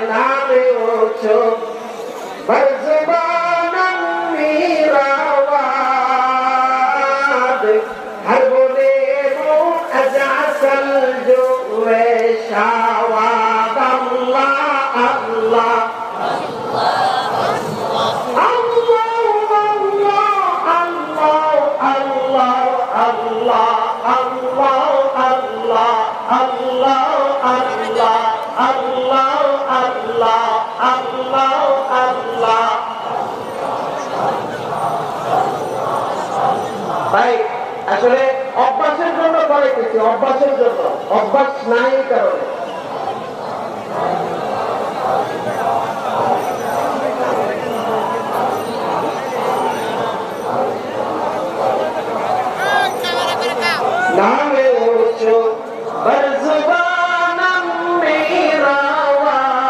नामे ओछो बरज़बानम मीरावाद हर बोले वो अजासल जो वे शावाद अल्लाह अल्लाह ভাই আসলে অভ্যাসের জন্য করাইতেছি, অভ্যাসের জন্য, অভ্যাস নাই কারণে। नामे ओछो बरज़बानम मीरावाद